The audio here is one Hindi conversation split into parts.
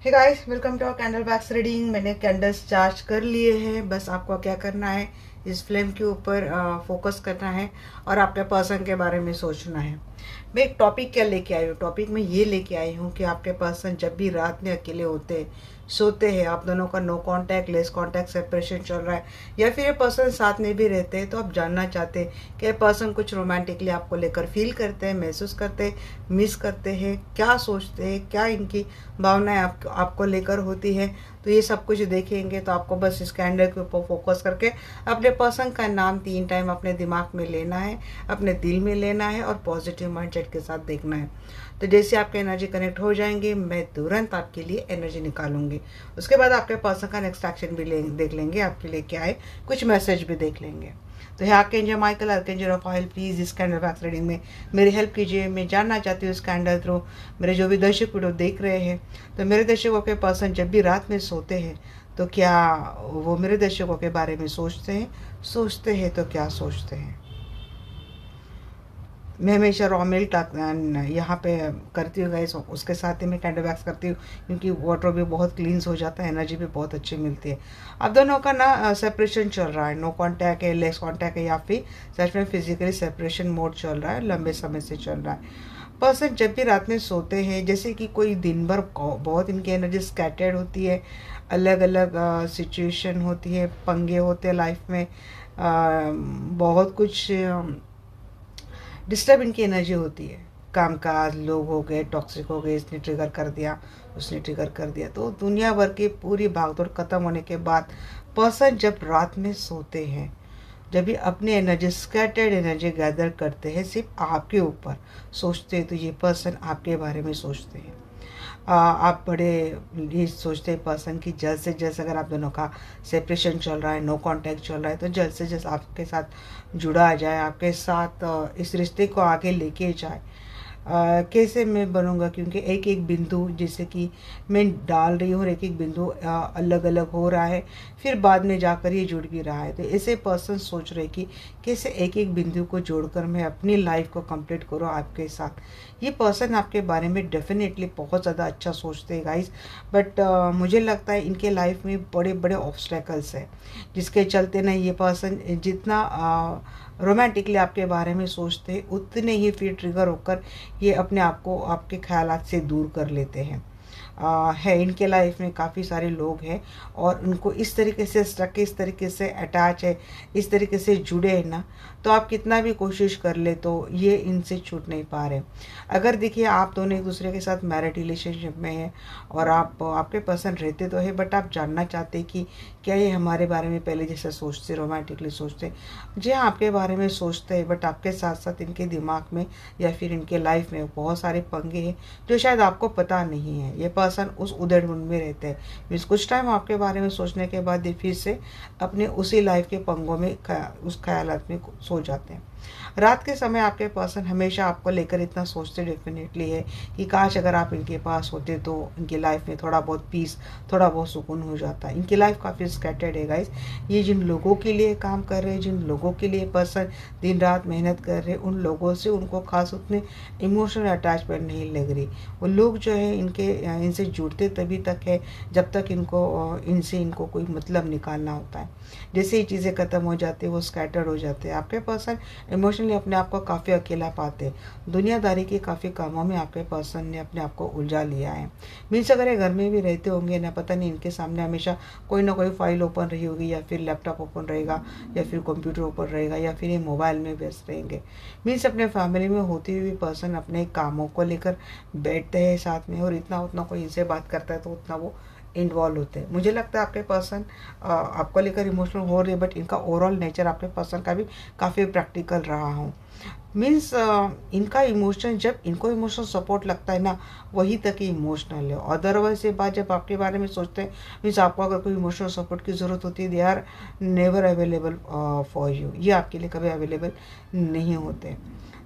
Hey guys, welcome to our candle wax reading. मैंने कैंडल्स चार्ज कर लिए हैं। बस आपको क्या करना है, इस फ्लेम के ऊपर फोकस करना है और आपके पर्सन के बारे में सोचना है। मैं एक टॉपिक क्या लेके आई हूँ, टॉपिक में ये लेके आई हूँ कि आपके पर्सन जब भी रात में अकेले होते सोते हैं, आप दोनों का no contact, less contact, separation चल रहा है, या फिर ये पर्सन साथ में भी रहते हैं, तो आप जानना चाहते हैं कि ये पर्सन कुछ रोमांटिकली आपको लेकर फील करते हैं, महसूस करते हैं, मिस करते हैं, क्या सोचते हैं, क्या इनकी भावनाएं आपको लेकर होती है। तो ये सब कुछ देखेंगे तो आपको बस इस कैंडल के ऊपर फोकस करके अपने पर्सन का नाम 3 टाइम अपने दिमाग में लेना है, अपने दिल में लेना है और पॉजिटिव माइंडसेट के साथ देखना है। तो जैसे आपके एनर्जी कनेक्ट हो जाएंगे, मैं तुरंत आपके लिए एनर्जी निकालूंगी। उसके बाद आपके पर्सन का नेक्स्ट एक्शन भी देख लेंगे, आपके लिए क्या है, कुछ मैसेज भी देख लेंगे। तो है archangel Michael, archangel Rafale, please इस कैंडल वैक्स रीडिंग में मेरी हेल्प कीजिए। मैं जानना चाहती हूँ इस कैंडल थ्रू मेरे जो भी दर्शक वीडियो देख रहे हैं, तो मेरे दर्शकों के पर्सन जब भी रात में सोते हैं तो क्या वो मेरे दर्शकों के बारे में सोचते हैं तो क्या सोचते हैं। मैं हमेशा रॉ मिल्क यहाँ पे करती हूँ गाइस, उसके साथ ही मैं कैंडल वैक्स करती हूँ, क्योंकि वाटर भी बहुत क्लींस हो जाता है, एनर्जी भी बहुत अच्छी मिलती है। अब दोनों का ना सेपरेशन चल रहा है, नो कांटेक्ट है, लेस कांटेक्ट है, या फिर सच में फिजिकली सेपरेशन मोड चल रहा है, लंबे समय से चल रहा है। पर्सन जब भी रात में सोते हैं, जैसे कि कोई दिन भर बहुत इनकी एनर्जी स्कैटर्ड होती है, अलग अलग सिचुएशन होती है, पंगे होते हैं लाइफ में, बहुत कुछ डिस्टर्ब इनकी एनर्जी होती है। कामकाज, लोग हो गए टॉक्सिक हो गए, इसने ट्रिगर कर दिया, उसने ट्रिगर कर दिया, तो दुनिया भर की पूरी भागदौड़ खत्म होने के बाद पर्सन जब रात में सोते हैं, जब भी अपनी एनर्जी, स्कैटर्ड एनर्जी गैदर करते हैं, सिर्फ आपके ऊपर सोचते हैं, तो ये पर्सन आपके बारे में सोचते हैं। आप बड़े ये सोचते हैं पर्सन की जल्द से जल्द, अगर आप दोनों का सेपरेशन चल रहा है, नो कांटेक्ट चल रहा है, तो जल्द से जल्द आपके साथ जुड़ा जाए, आपके साथ इस रिश्ते को आगे लेके जाए। कैसे मैं बनूंगा, क्योंकि एक एक बिंदु जैसे कि मैं डाल रही हूँ और एक एक बिंदु अलग अलग हो रहा है, फिर बाद में जाकर ये जुड़ भी रहा है। तो ऐसे पर्सन सोच रहे कि कैसे एक एक बिंदु को जोड़कर मैं अपनी लाइफ को कंप्लीट करूँ आपके साथ। ये पर्सन आपके बारे में डेफिनेटली बहुत ज़्यादा अच्छा सोचते हैं गाइस, बट मुझे लगता है इनके लाइफ में बड़े बड़े ऑब्स्टेकल्स हैं, जिसके चलते ना ये पर्सन जितना रोमांटिकली आपके बारे में सोचते हैं, उतने ही फिर ट्रिगर होकर ये अपने आप को आपके ख्यालात से दूर कर लेते हैं। है इनके लाइफ में काफ़ी सारे लोग हैं और उनको इस तरीके से स्टक है, इस तरीके से अटैच है, इस तरीके से जुड़े हैं ना, तो आप कितना भी कोशिश कर ले तो ये इनसे छूट नहीं पा रहे। अगर देखिए आप दोनों एक दूसरे के साथ मैरिड रिलेशनशिप में हैं और आपके पर्सन रहते तो है, बट आप जानना चाहते कि क्या ये हमारे बारे में पहले जैसे सोचते, रोमांटिकली सोचते। जी हाँ, आपके बारे में सोचते हैं, बट आपके साथ साथ इनके दिमाग में या फिर इनके लाइफ में बहुत सारे पंगे हैं जो शायद आपको पता नहीं है। ये पर्सन उस उधेड़-बुन में रहते हैं, मीन्स कुछ टाइम आपके बारे में सोचने के बाद ये फिर से अपने उसी लाइफ के पंगों में उस ख्यालात में सो जाते हैं। रात के समय आपके पर्सन हमेशा आपको लेकर इतना सोचते डेफिनेटली है कि काश अगर आप इनके पास होते तो इनकी लाइफ में थोड़ा बहुत पीस, थोड़ा बहुत सुकून हो जाता है। इनकी लाइफ काफ़ी स्कैटर्ड है गाइस। ये जिन लोगों के लिए काम कर रहे हैं, जिन लोगों के लिए पर्सन दिन रात मेहनत कर रहे हैं, उन लोगों से उनको खास उतने इमोशनल अटैचमेंट नहीं लग रही। वो लोग जो है इनसे जुड़ते तभी तक है जब तक इनसे इनको कोई मतलब निकालना होता है। जैसे ही चीज़ें ख़त्म हो जाती है, वो स्कैटर्ड हो जाते हैं। आपके पर्सन इमोशनली अपने आप को काफ़ी अकेला पाते हैं। दुनियादारी के काफ़ी कामों में आपके पर्सन ने अपने आप को उलझा लिया है। मीन्स अगर ये घर में भी रहते होंगे ना, पता नहीं इनके सामने हमेशा कोई ना कोई फाइल ओपन रही होगी, या फिर लैपटॉप ओपन रहेगा, या फिर कंप्यूटर ओपन रहेगा, या फिर ये मोबाइल में व्यस्त रहेंगे। मीन्स अपने फैमिली में होती हुई पर्सन अपने कामों को लेकर बैठते हैं साथ में, और इतना उतना कोई इनसे बात करता है तो उतना वो इन्वॉल्व होते हैं। मुझे लगता है आपके पर्सन आपको लेकर इमोशनल हो रहे हैं, बट इनका ओवरऑल नेचर आपके पर्सन का भी काफ़ी प्रैक्टिकल रहा हूँ। मीन्स इनका इमोशन, जब इनको इमोशनल सपोर्ट लगता है ना, वही तक ही इमोशनल है। अदरवाइज ये बात जब आपके बारे में सोचते हैं, मीन्स आपको अगर कोई इमोशनल सपोर्ट की ज़रूरत होती है, they are never available for you. ये आपके लिए कभी अवेलेबल नहीं होते।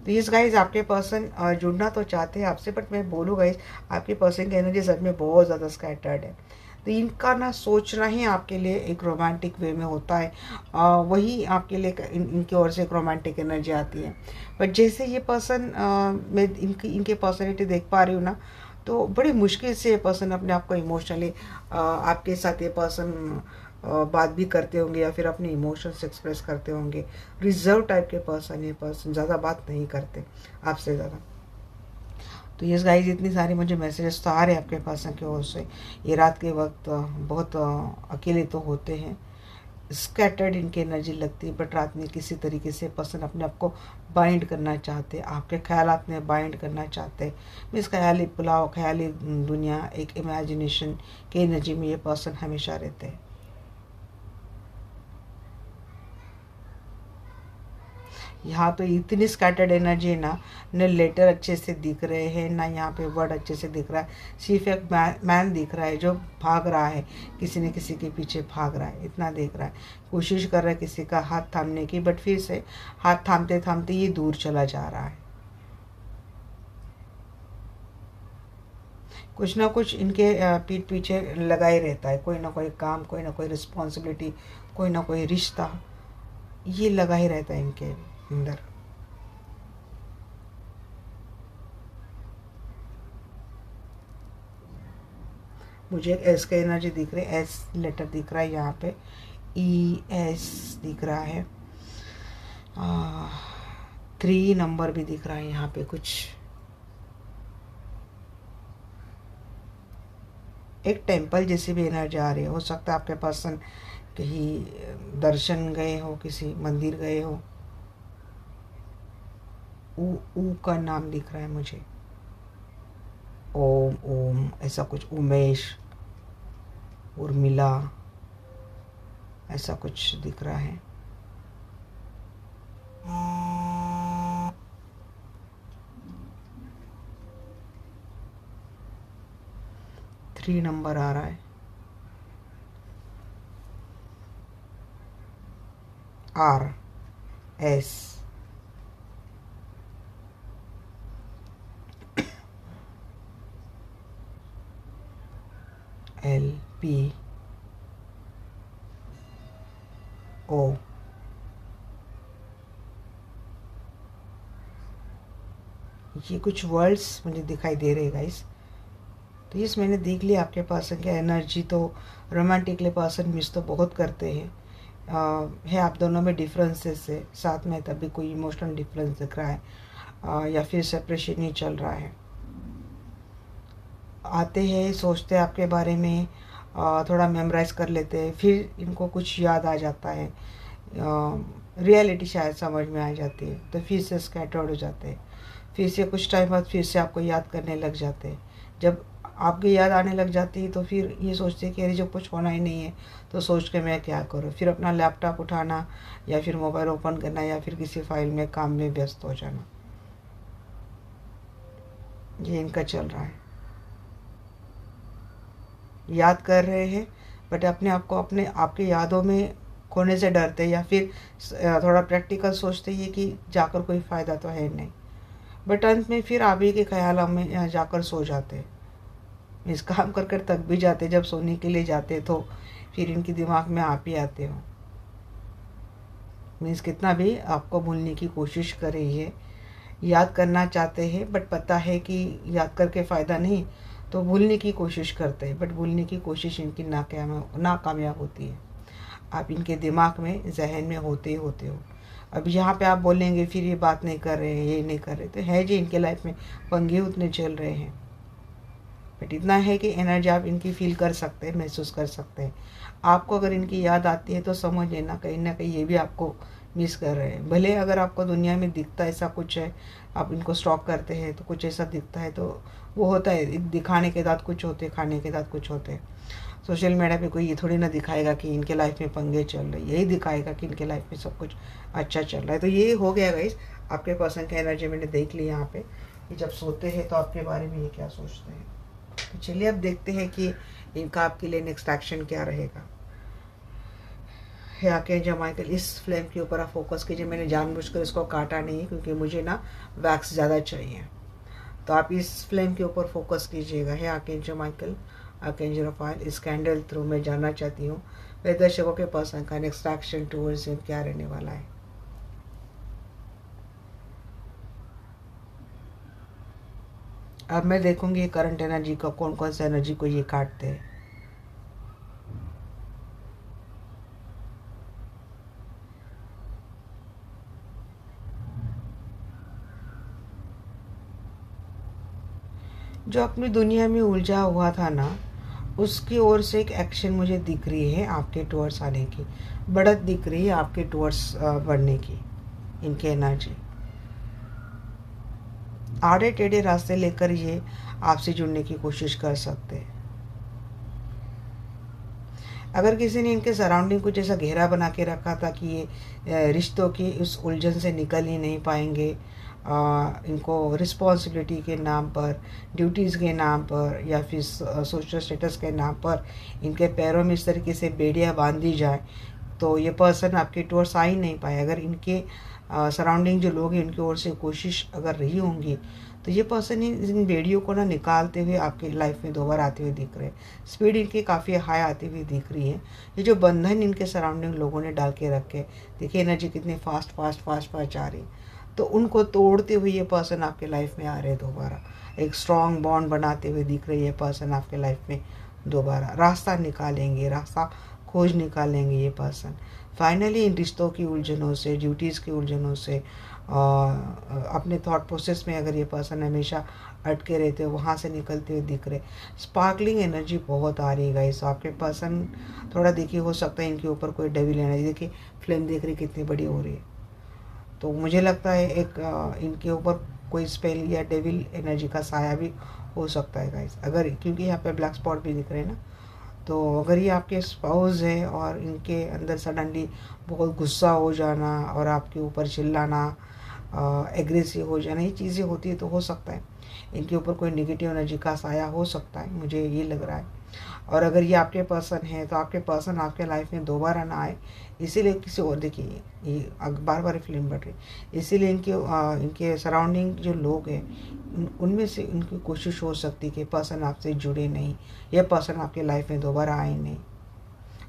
तो इस गाइज आपके पर्सन जुड़ना तो चाहते हैं आपसे, बट मैं बोलूँ गाइज आपके पर्सन की एनर्जी सच में बहुत ज़्यादा स्कैटर्ड है। तो इनका ना सोचना ही आपके लिए एक रोमांटिक वे में होता है, वही आपके लिए इनकी ओर से एक रोमांटिक एनर्जी आती है। बट जैसे ये पर्सन मैं इनकी इनके पर्सनैलिटी देख पा रही हूँ ना, तो बड़ी मुश्किल से ये पर्सन अपने आप को इमोशनली, आपके साथ ये पर्सन बात भी करते होंगे या फिर अपने इमोशंस एक्सप्रेस करते होंगे। रिजर्व टाइप के पर्सन, ये पर्सन ज़्यादा बात नहीं करते आपसे ज़्यादा। तो ये गाइस, इतनी सारी मुझे मैसेजेस तो आ रहे हैं आपके पर्सन की ओर से। ये रात के वक्त बहुत अकेले तो होते हैं, स्कैटर्ड इनकी एनर्जी लगती है, बट रात में किसी तरीके से पर्सन अपने आप को बाइंड करना चाहते हैं, आपके ख्यालात में बाइंड करना चाहते हैं। मीन्स ख्याली पुलाव, ख्याली दुनिया, एक इमेजिनेशन की एनर्जी में ये पर्सन हमेशा रहते हैं। यहाँ तो इतनी स्कैटर्ड एनर्जी है ना, न लेटर अच्छे से दिख रहे हैं, ना यहाँ पे वर्ड अच्छे से दिख रहा है। सिर्फ एक मैन दिख रहा है जो भाग रहा है, किसी न किसी के पीछे भाग रहा है, इतना देख रहा है। कोशिश कर रहा है किसी का हाथ थामने की, बट फिर से हाथ थामते थामते ये दूर चला जा रहा है। कुछ ना कुछ इनके पीठ पीछे लगा ही रहता है, कोई ना कोई काम, कोई ना कोई रिस्पॉन्सिबिलिटी, कोई ना कोई रिश्ता, ये लगा ही रहता है इनके अंदर। मुझे एक एस का एनर्जी दिख रही है, एस लेटर दिख रहा है यहाँ पे, ई एस दिख रहा है, 3 नंबर भी दिख रहा है यहाँ पे। कुछ एक टेम्पल जैसी भी एनर्जी आ रही है। हो सकता है आपके पर्सन कहीं दर्शन गए हो, किसी मंदिर गए हो। ऊ का नाम दिख रहा है मुझे, ओम ओम ऐसा कुछ, उमेश, उर्मिला, ऐसा कुछ दिख रहा है। थ्री नंबर आ रहा है, R S L P O. ये कुछ वर्ड्स मुझे दिखाई दे रहे हैं गाइस। तो ये मैंने देख लिया आपके पर्सन की एनर्जी। तो रोमांटिकली पर्सन मिस तो बहुत करते हैं, है आप दोनों में डिफरेंसेस है, साथ में तभी कोई इमोशनल डिफरेंस दिख रहा है, या फिर सेपरेशन ही चल रहा है। आते हैं, सोचते हैं आपके बारे में, थोड़ा मेमोराइज कर लेते हैं, फिर इनको कुछ याद आ जाता है, रियलिटी शायद समझ में आ जाती है, तो फिर से स्कैटर्ड हो जाते हैं। फिर से कुछ टाइम बाद फिर से आपको याद करने लग जाते हैं। जब आपकी याद आने लग जाती है तो फिर ये सोचते हैं कि अरे जब कुछ होना ही नहीं है तो सोच के मैं क्या करूँ। फिर अपना लैपटॉप उठाना या फिर मोबाइल ओपन करना या फिर किसी फाइल में काम में व्यस्त हो जाना, ये इनका चल रहा है। याद कर रहे हैं बट अपने आप को अपने आपकी यादों में खोने से डरते, या फिर थोड़ा प्रैक्टिकल सोचते हैं कि जाकर कोई फ़ायदा तो है नहीं, बट अंत में फिर आप ही के ख्यालों में जाकर सो जाते हैं। इस काम कर कर थक भी जाते, जब सोने के लिए जाते तो फिर इनके दिमाग में आप ही आते हो। मीन्स कितना भी आपको भूलने की कोशिश कर रही है, याद करना चाहते हैं बट पता है कि याद करके फ़ायदा नहीं, तो भूलने की कोशिश करते हैं, बट भूलने की कोशिश इनकी नाकामयाब होती है। आप इनके दिमाग में, जहन में होते ही होते हो। अब यहाँ पे आप बोलेंगे फिर ये बात नहीं कर रहे हैं, ये नहीं कर रहे, तो है जी इनके लाइफ में पंगे उतने चल रहे हैं। बट इतना है कि एनर्जी आप इनकी फील कर सकते हैं, महसूस कर सकते हैं। आपको अगर इनकी याद आती है तो समझ लेना कहीं ना कहीं ये भी आपको मिस कर रहे हैं। भले अगर आपको दुनिया में दिखता ऐसा कुछ है, आप इनको स्टॉक करते हैं तो कुछ ऐसा दिखता है, तो वो होता है, दिखाने के बाद कुछ होते, खाने के बाद कुछ होते। सोशल मीडिया पे कोई ये थोड़ी ना दिखाएगा कि इनके लाइफ में पंगे चल रहे, यही दिखाएगा कि इनके लाइफ में सब कुछ अच्छा चल रहा है। तो ये हो गया गाइस, आपके पर्सन की एनर्जी मैंने देख ली यहाँ पे कि जब सोते हैं तो आपके बारे में ये क्या सोचते हैं। तो चलिए अब देखते हैं कि इनका आपके लिए नेक्स्ट एक्शन क्या रहेगा। आर्कएंजल माइकल, इस फ्लेम के ऊपर आप फोकस कीजिए। मैंने जानबूझकर इसको काटा नहीं है क्योंकि मुझे ना वैक्स ज़्यादा चाहिए, तो आप इस फ्लेम के ऊपर फोकस कीजिएगा। है आर्कएंजल माइकल, आर्कएंजल रफाएल, इस कैंडल थ्रू मैं जानना चाहती हूँ मेरे दर्शकों के पर्सन का नेक्स्ट एक्शन टूवर्ड्स हिम क्या रहने वाला है। अब मैं देखूंगी करंट एनर्जी का कौन कौन सा एनर्जी को ये काटते हैं। जो अपनी दुनिया में उलझा हुआ था ना, उसकी ओर से एक एक्शन मुझे दिख रही है आपके टुवर्ड्स आने की, बढ़त दिख रही है आपके टुवर्ड्स बढ़ने की। इनके एनर्जी आड़े टेढ़े रास्ते लेकर ये आपसे जुड़ने की कोशिश कर सकते हैं। अगर किसी ने इनके सराउंडिंग कुछ ऐसा घेरा बना के रखा था कि ये रिश्तों की उस उलझन से निकल ही नहीं पाएंगे, इनको रिस्पॉन्सिबिलिटी के नाम पर, ड्यूटीज़ के नाम पर, या फिर सोशल स्टेटस के नाम पर इनके पैरों में इस तरीके से बेड़ियाँ बांध दी जाए, तो ये पर्सन आपके टूवर्ड्स आ ही नहीं पाए। अगर इनके सराउंडिंग जो लोग हैं उनकी ओर से कोशिश अगर रही होंगी, तो ये पर्सन इन बेड़ियों को ना निकालते हुए आपकी लाइफ में दोबारा आते हुए दिख रहे हैं। स्पीड इनकी काफ़ी हाई आती हुई दिख रही है। ये जो बंधन इनके सराउंडिंग लोगों ने डाल के रखे, देखिए एनर्जी कितनी फास्ट फास्ट फास्ट फास्ट जा रही है, तो उनको तोड़ते हुए ये पर्सन आपके लाइफ में आ रहे हैं दोबारा। एक स्ट्रॉन्ग बॉन्ड बनाते हुए दिख रही है पर्सन आपके लाइफ में दोबारा। रास्ता निकालेंगे, रास्ता खोज निकालेंगे ये पर्सन। फाइनली इन रिश्तों की उलझनों से, ड्यूटीज़ की उलझनों से, अपने थॉट प्रोसेस में अगर ये पर्सन हमेशा अटके रहते हो, वहाँ से निकलते हुए दिख रहे। स्पार्कलिंग एनर्जी बहुत आ रही है गाइस। आपके पर्सन थोड़ा देखिए, हो सकता है इनके ऊपर कोई डेविल एनर्जी, देखिए फ्लेम देख रही कितनी बड़ी हो रही है। तो मुझे लगता है एक इनके ऊपर कोई स्पेल या डेविल एनर्जी का साया भी हो सकता है गाइस। अगर क्योंकि यहाँ पे ब्लैक स्पॉट भी दिख रहे हैं ना, तो अगर ये आपके स्पाउस है और इनके अंदर सडनली बहुत गुस्सा हो जाना और आपके ऊपर चिल्लाना, एग्रेसिव हो जाना, ये चीज़ें होती है, तो हो सकता है इनके ऊपर कोई नेगेटिव एनर्जी का साया हो सकता है, मुझे ये लग रहा है। और अगर ये आपके पर्सन है, तो आपके पर्सन आपके लाइफ में दोबारा ना आए, इसीलिए किसी और, देखिए ये बार बार फिल्म बढ़ रही, इसीलिए इनके सराउंडिंग जो लोग हैं उनमें से उनकी कोशिश हो सकती है कि पर्सन आपसे जुड़े नहीं, ये पर्सन आपके लाइफ में दोबारा आए नहीं।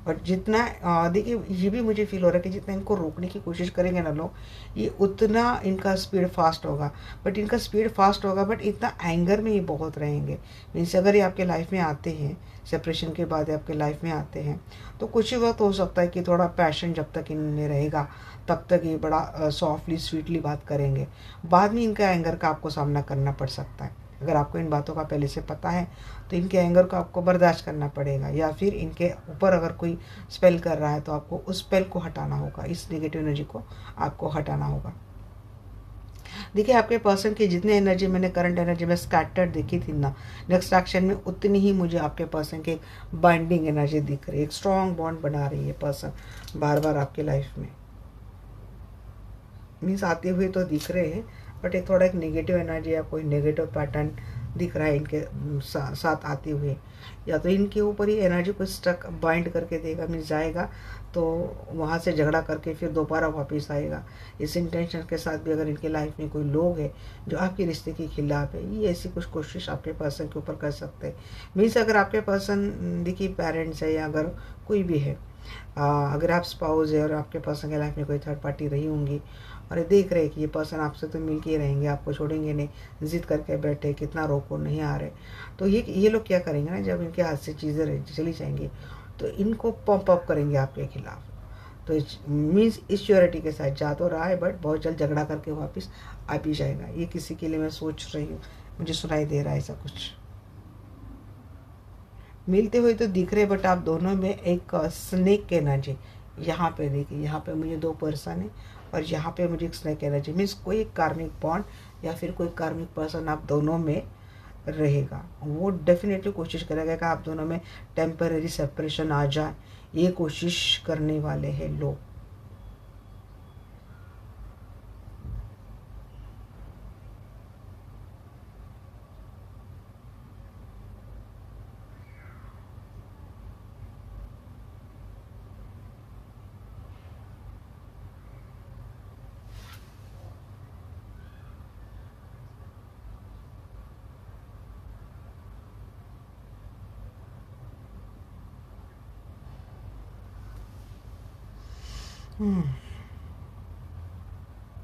और जितना देखिए ये भी मुझे फील हो रहा है कि जितना इनको रोकने की कोशिश करेंगे ना लोग, ये उतना इनका स्पीड फास्ट होगा। बट इनका स्पीड फास्ट होगा, बट इतना एंगर में ये बहुत रहेंगे। मीन्स अगर ये आपके लाइफ में आते हैं, सेपरेशन के बाद आपके लाइफ में आते हैं, तो कुछ ही वक्त हो सकता है कि थोड़ा पैशन जब तक इनमें रहेगा तब तक ये बड़ा सॉफ्टली स्वीटली बात करेंगे। बाद में इनका एंगर का आपको सामना करना पड़ सकता है। अगर आपको इन बातों का पहले से पता है, तो इनके एंगर को आपको बर्दाश्त करना पड़ेगा, या फिर इनके ऊपर अगर कोई स्पेल कर रहा है तो आपको उस स्पेल को हटाना होगा, इस नेगेटिव एनर्जी को आपको हटाना होगा। देखिए आपके पर्सन की जितनी एनर्जी मैंने करंट एनर्जी में स्कैटर्ड देखी थी ना, नेक्स्ट एक्शन में उतनी ही मुझे आपके पर्सन की बाइंडिंग एनर्जी दिख रही है। एक स्ट्रॉन्ग बॉन्ड बना रही है पर्सन बार बार आपकी लाइफ में। मीन्स आते हुए तो दिख रहे हैं, बट एक थोड़ा एक नेगेटिव एनर्जी या कोई नेगेटिव पैटर्न दिख रहा है इनके साथ आते हुए। या तो इनके ऊपर ही एनर्जी को स्ट्रक बाइंड करके देगा, मीन्स जाएगा तो वहाँ से झगड़ा करके फिर दोबारा वापस आएगा। इस इंटेंशन के साथ भी अगर इनके लाइफ में कोई लोग हैं जो आपके रिश्ते के खिलाफ है, ये ऐसी कुछ कोशिश आपके पर्सन के ऊपर कर सकते हैं। मीन्स अगर आपके पर्सन देखिए पेरेंट्स है या अगर कोई भी है, अगर आप स्पाउस है और आपके पर्सन के लाइफ में कोई थर्ड पार्टी रही होंगी और ये देख रहे हैं कि ये पर्सन आपसे तो मिल के ही रहेंगे, आपको छोड़ेंगे नहीं, जिद करके बैठे, कितना रोको नहीं आ रहे, तो ये लोग क्या करेंगे ना, जब इनके हाथ से चीज़ें चली जाएंगी तो इनको पंप अप करेंगे आपके खिलाफ। तो मीन्स इस श्योरिटी के साथ जा तो रहा है, बट बहुत जल्द झगड़ा करके वापस आ भी जाएगा। ये किसी के लिए मैं सोच रही हूँ, मुझे सुनाई दे रहा है ऐसा कुछ मिलते हुए तो दिख रहे, बट आप दोनों में एक स्नेक की एनर्जी यहाँ पे देखिए, यहाँ पे मुझे दो पर्सन है और यहाँ पे मुझे एक स्नेक एनर्जी, मीन्स कोई एक कार्मिक बॉन्ड या फिर कोई कार्मिक पर्सन आप दोनों में रहेगा। वो डेफिनेटली कोशिश करेगा कि आप दोनों में टेम्पररी सेपरेशन आ जाए, ये कोशिश करने वाले हैं लोग।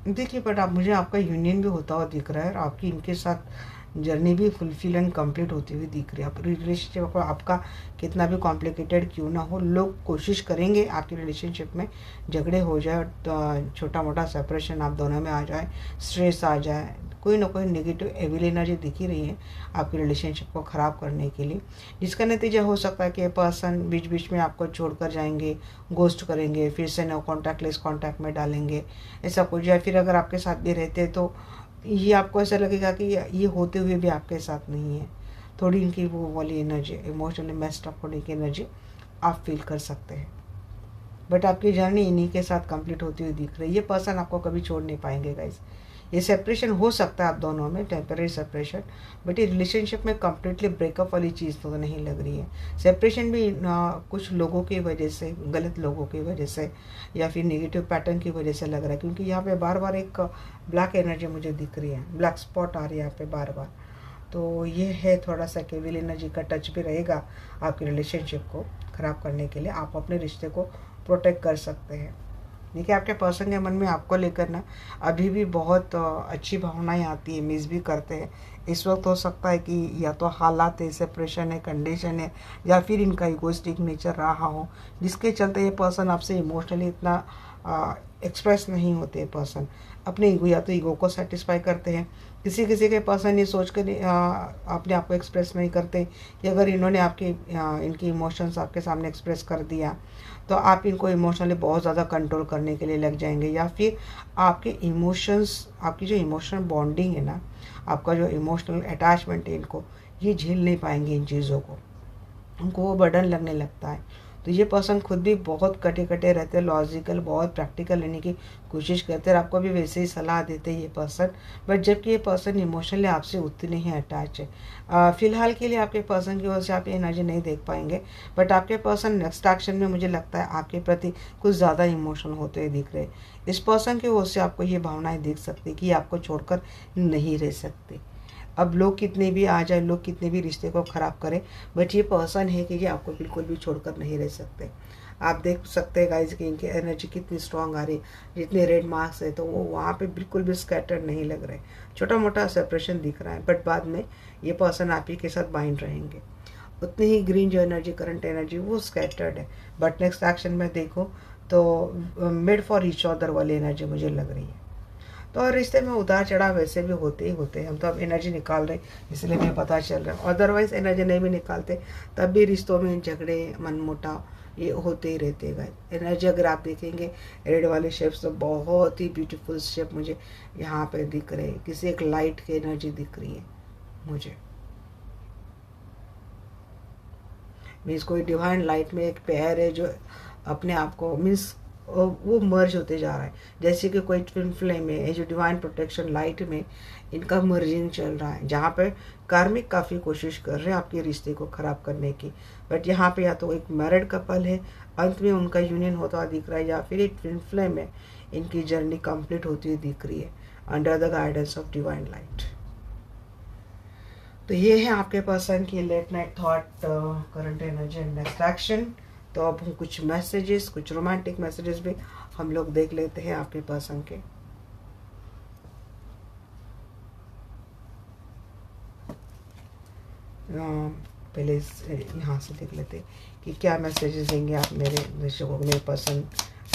देखिए बट आप मुझे आपका यूनियन भी होता हुआ दिख रहा है और आपकी इनके साथ जर्नी भी फुलफिल एंड कंप्लीट होती हुई दिख रही है। आप रिलेशनशिप आपका कितना भी कॉम्प्लिकेटेड क्यों ना हो, लोग कोशिश करेंगे आपके रिलेशनशिप में झगड़े हो जाए, तो छोटा मोटा सेपरेशन आप दोनों में आ जाए, स्ट्रेस आ जाए, कोई ना कोई नेगेटिव एविल एनर्जी दिख ही रही है आपके रिलेशनशिप को ख़राब करने के लिए, जिसका नतीजा हो सकता है कि पर्सन बीच बीच में आपको छोड़कर जाएंगे, गोस्ट करेंगे, फिर से नो कॉन्टैक्ट लेस कॉन्टैक्ट में डालेंगे, ऐसा कुछ। या फिर अगर आपके साथ भी रहते हैं तो ये आपको ऐसा लगेगा कि ये होते हुए भी आपके साथ नहीं है। थोड़ी इनकी वो वाली एनर्जी, इमोशनली मेस्ड अप होने की एनर्जी आप फील कर सकते हैं। बट आपकी जर्नी इन्हीं के साथ कंप्लीट होती हुई दिख रही है। ये पर्सन आपको कभी छोड़ नहीं पाएंगे गाइस। ये सेपरेशन हो सकता है आप दोनों में, टेम्पररी सेपरेशन, बट ये रिलेशनशिप में कम्प्लीटली ब्रेकअप वाली चीज़ तो नहीं लग रही है। सेपरेशन भी कुछ लोगों की वजह से, गलत लोगों की वजह से या फिर नेगेटिव पैटर्न की वजह से लग रहा है, क्योंकि यहाँ पे बार बार एक ब्लैक एनर्जी मुझे दिख रही है, ब्लैक स्पॉट आ रही है यहाँ पे बार बार। तो ये है थोड़ा सा केविल एनर्जी का टच भी रहेगा आपके रिलेशनशिप को ख़राब करने के लिए। आप अपने रिश्ते को प्रोटेक्ट कर सकते हैं। देखिए, आपके पर्सन के मन में आपको लेकर ना अभी भी बहुत अच्छी भावनाएं आती है, मिस भी करते हैं। इस वक्त हो सकता है कि या तो हालात है, सेपरेशन है, कंडीशन है, या फिर इनका इगोइस्टिक नेचर रहा हो, जिसके चलते ये पर्सन आपसे इमोशनली इतना एक्सप्रेस नहीं होते। पर्सन अपने ईगो या तो ईगो को सेटिस्फाई करते हैं। किसी किसी के पर्सन ये सोच कर अपने आप को एक्सप्रेस नहीं करते कि अगर इन्होंने इनकी इमोशंस आपके सामने एक्सप्रेस कर दिया तो आप इनको इमोशनली बहुत ज़्यादा कंट्रोल करने के लिए लग जाएंगे, या फिर आपके इमोशंस, आपकी जो इमोशनल बॉन्डिंग है ना, आपका जो इमोशनल अटैचमेंट है, इनको ये झेल नहीं पाएंगे इन चीज़ों को, उनको वो बर्डन लगने लगता है। तो ये पर्सन खुद भी बहुत कटे कटे रहते हैं, लॉजिकल, बहुत प्रैक्टिकल रहने की कोशिश करते हैं, आपको भी वैसे ही सलाह देते हैं ये पर्सन। बट जबकि ये पर्सन इमोशनली आपसे उतने ही अटैच है। फिलहाल के लिए आपके पर्सन की वजह से आप ये एनर्जी नहीं देख पाएंगे, बट आपके पर्सन नेक्स्ट एक्शन में मुझे लगता है आपके प्रति कुछ ज़्यादा इमोशनल होते हुए दिख रहे हैं। इस पर्सन की वजह से आपको ये भावनाएँ दिख सकती कि आपको छोड़कर नहीं रह सकते। अब लोग कितने भी आ जाए, लोग कितने भी रिश्ते को ख़राब करें, बट ये पर्सन है कि ये आपको बिल्कुल भी छोड़कर नहीं रह सकते। आप देख सकते हैं गाइस कि इनकी एनर्जी कितनी स्ट्रांग आ रही है, जितने रेड मार्क्स है तो वो वहाँ पे बिल्कुल भी स्कैटर्ड नहीं लग रहे। छोटा मोटा सेपरेशन दिख रहा है, बट बाद में ये पर्सन आप ही के साथ बाइंड रहेंगे। उतनी ही ग्रीन जो एनर्जी, करंट एनर्जी, वो स्कैटर्ड है, बट नेक्स्ट एक्शन में देखो तो मेड फॉर ईच अदर वाली एनर्जी मुझे लग रही है। तो और रिश्ते में उतार चढ़ाव वैसे भी होते ही होते हैं। हम तो अब एनर्जी निकाल रहे हैं इसलिए हमें पता चल रहा है, अदरवाइज एनर्जी नहीं भी निकालते तब भी रिश्तों में झगड़े, मनमुटाव ये होते ही रहते हैं। एनर्जी अगर आप देखेंगे, रेड वाले शेप्स तो बहुत ही ब्यूटीफुल शेप मुझे यहाँ पे दिख रहे हैं। किसी एक लाइट की एनर्जी दिख रही है मुझे, मीन्स कोई डिवाइन लाइट में एक पेयर है जो अपने आप को, मीन्स वो मर्ज होते जा रहा है, जैसे कि कोई ट्विन फ्लेम है, जो डिवाइन प्रोटेक्शन लाइट में इनका मर्जिंग चल रहा है, जहाँ पे कार्मिक काफ़ी कोशिश कर रहे हैं आपके रिश्ते को ख़राब करने की। बट यहाँ पे या तो एक मैरिड कपल है, अंत में उनका यूनियन होता हुआ दिख रहा है, या फिर एक ट्विन फ्लेम है, इनकी जर्नी कंप्लीट होती हुई दिख रही है under the guidance of divine light. तो ये है आपके पर्सन की late night thought, current energy and next action. तो अब हम कुछ मैसेजेस, कुछ रोमांटिक मैसेजेस भी हम लोग देख लेते हैं आपके पर्सन के। पहले यहाँ से देख लेते हैं कि क्या मैसेजेस देंगे आप मेरे दर्शकों को। मेरे पर्सन,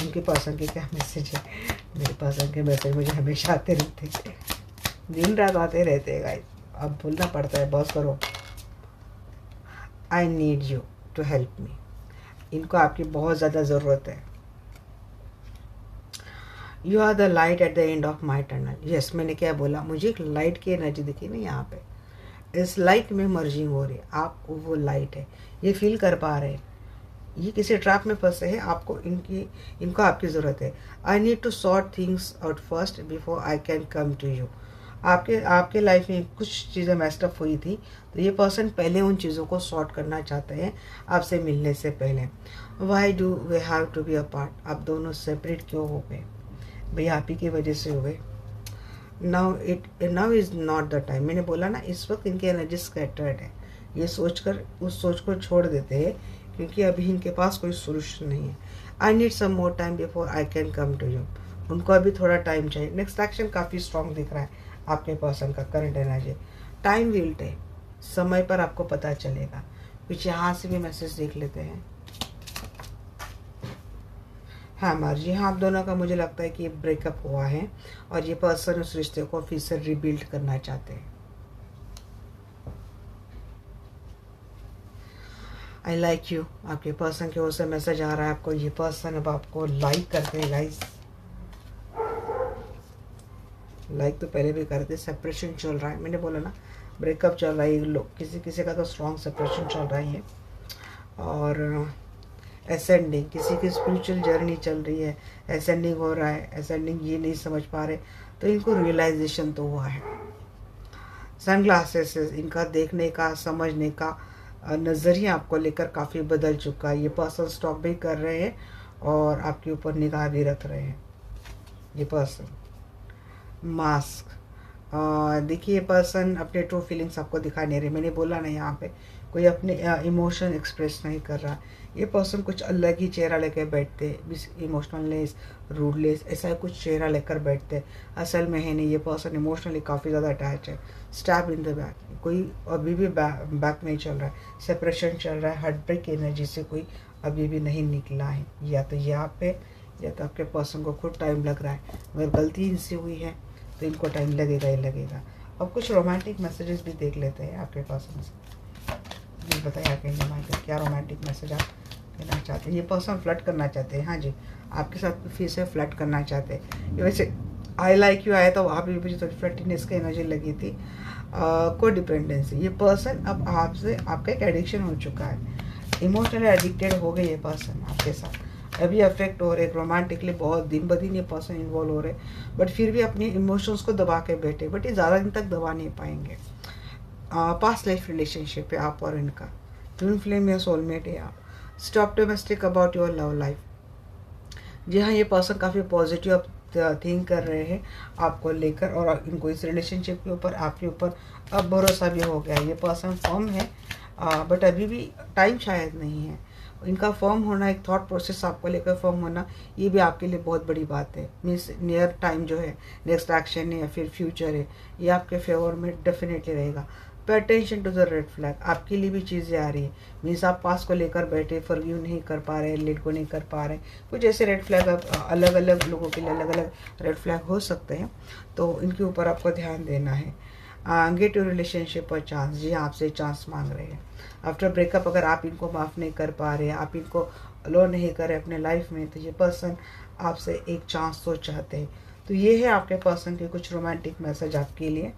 उनके पर्सन के क्या मैसेज है। मेरे पर्सन के मैसेज मुझे हमेशा आते रहते हैं, दिन रात आते रहते हैं गाइस, अब बोलना पड़ता है, बॉस करो। I need you to help me, इनको आपकी बहुत ज़्यादा ज़रूरत है। You are the light at the end of my tunnel. Yes, मैंने क्या बोला, मुझे एक लाइट की एनर्जी दिखी ना यहाँ पे, इस लाइट में मर्जिंग हो रही है, आप वो लाइट है, ये फील कर पा रहे हैं। ये किसी ट्रैप में फंसे हैं, आपको इनको आपकी ज़रूरत है। I need to sort things out first before I can come to you. आपके लाइफ में कुछ चीज़ें मेस्टअप हुई थी, तो ये पर्सन पहले उन चीज़ों को सॉर्ट करना चाहते हैं आपसे मिलने से पहले। Why do we have to be apart, आप दोनों सेपरेट क्यों हो गए भाई, आप ही की वजह से हो गए। Now is not the time, मैंने बोला ना, इस वक्त इनकी एनर्जी स्कैटर्ड है, ये सोचकर उस सोच को छोड़ देते हैं क्योंकि अभी इनके पास कोई सोल्यूशन नहीं है। I need some more time before I can come to you, उनको अभी थोड़ा टाइम चाहिए। नेक्स्ट एक्शन काफ़ी स्ट्रॉन्ग दिख रहा है आपके पर्सन का, current energy. Time will take, समय पर आपको पता चलेगा। कुछ यहाँ से भी मैसेज देख लेते हैं। हाँ मार्जी, हाँ आप दोनों का मुझे लगता है कि ब्रेकअप हुआ है और ये पर्सन उस रिश्ते को फिर से रिबिल्ड करना चाहते हैं। आई लाइक यू, आपके पर्सन की ओर से मैसेज आ रहा है आपको। ये पर्सन अब आपको लाइक करते हैं गाइस, लाइक तो पहले भी करते। सेपरेशन चल रहा है, मैंने बोला ना ब्रेकअप चल रहा है, लोग किसी किसी का तो स्ट्रॉन्ग सेपरेशन चल रहा है। और असेंडिंग, किसी की स्पिरिचुअल जर्नी चल रही है, असेंडिंग हो रहा है, असेंडिंग ये नहीं समझ पा रहे, तो इनको रियलाइजेशन तो हुआ है। सनग्लासेस, इनका देखने का समझने का नज़रिया आपको लेकर काफ़ी बदल चुका है। ये पर्सन स्टॉप भी कर रहे हैं और आपके ऊपर निगाह भी रख रहे हैं। ये पर्सन मास्क, देखिए ये पर्सन अपने ट्रू फीलिंग्स आपको दिखा नहीं रहे। मैंने बोला ना यहाँ पे कोई अपने इमोशन एक्सप्रेस नहीं कर रहा। ये पर्सन कुछ अलग ही चेहरा लेकर बैठते, इमोशनललेस, रूडलेस, ऐसा कुछ चेहरा लेकर बैठते, असल में है नहीं। ये पर्सन इमोशनली काफ़ी ज़्यादा अटैच है। स्टैब इन द बैक, कोई अभी भी बैक नहीं चल रहा है, सेपरेशन चल रहा है, हार्ट ब्रेक एनर्जी से कोई अभी भी नहीं निकला है। या तो यहाँ पे या तो आपके पर्सन को खुद टाइम लग रहा है। अगर गलती इनसे हुई है तो इनको टाइम लगेगा ही लगेगा। अब कुछ रोमांटिक मैसेजेस भी देख लेते हैं आपके पर्सन से। जी बताइए आपके माइंड में क्या रोमांटिक मैसेज आप देना चाहते हैं। ये पर्सन फ्लर्ट करना चाहते हैं, हाँ जी आपके साथ फिर से फ्लर्ट करना चाहते हैं। ये वैसे आई लाइक यू आया तो वहाँ भी मुझे थोड़ी फ्लर्टीनेस की एनर्जी लगी थी। को डिपेंडेंसी, ये पर्सन अब आपसे आपका एक एडिक्शन हो चुका है, इमोशनली एडिक्टेड हो गए ये पर्सन आपके साथ। अभी अफेक्ट हो रहे, रोमांटिकली बहुत दिन ब दिन ये पर्सन इन्वॉल्व हो रहे, बट फिर भी अपने इमोशंस को दबा के बैठे, बट ये ज़्यादा दिन तक दबा नहीं पाएंगे। पास्ट लाइफ रिलेशनशिप है आप और इनका, ट्विन फ्लेम या सोलमेट है आप। Stop optimistic about your love life. जी हाँ, ये पर्सन काफ़ी पॉजिटिव थिंक कर रहे हैं आपको लेकर, और इनको इस रिलेशनशिप के ऊपर आपके ऊपर अब भरोसा भी हो गया है। ये पर्सन फर्म है, बट अभी भी टाइम शायद नहीं है। इनका फर्म होना, एक थॉट प्रोसेस आपको लेकर फर्म होना, ये भी आपके लिए बहुत बड़ी बात है। मीन्स नियर टाइम जो है, नेक्स्ट एक्शन है या फिर फ्यूचर है, ये आपके फेवर में डेफिनेटली रहेगा। Pay attention to the red flag, आपके लिए भी चीज़ें आ रही है। मीन्स आप पास को लेकर बैठे, फॉरगिव नहीं कर पा रहे, लेट को नहीं कर पा रहे, कुछ ऐसे रेड फ्लैग आप अलग अलग लोगों के लिए अलग अलग रेड फ्लैग हो सकते हैं, तो इनके ऊपर आपको ध्यान देना है। गेट योर रिलेशनशिप और चांस, जी आपसे चांस मांग रहे हैं। आफ्टर ब्रेकअप अगर आप इनको माफ़ नहीं कर पा रहे, आप इनको अलो नहीं कर रहे अपने लाइफ में, तो ये पर्सन आपसे एक चांस तो चाहते हैं। तो ये है आपके पर्सन के कुछ रोमांटिक मैसेज आपके लिए।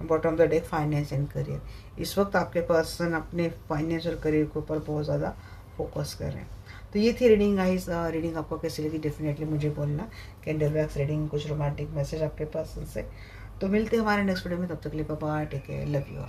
Bottom of the deck, finance and career. इस वक्त आपके पर्सन अपने फाइनेंस और करियर के ऊपर बहुत ज़्यादा फोकस कर रहे हैं। तो ये थी रीडिंग गाइस। रीडिंग आपको कैसी लगी डेफिनेटली मुझे बोलना। कैंडल वैक्स रीडिंग, कुछ रोमांटिक मैसेज आपके पर्सन से। तो मिलते हैं हमारे नेक्स्ट वीडियो में, तब तक के लिए bye bye, take care, love you all.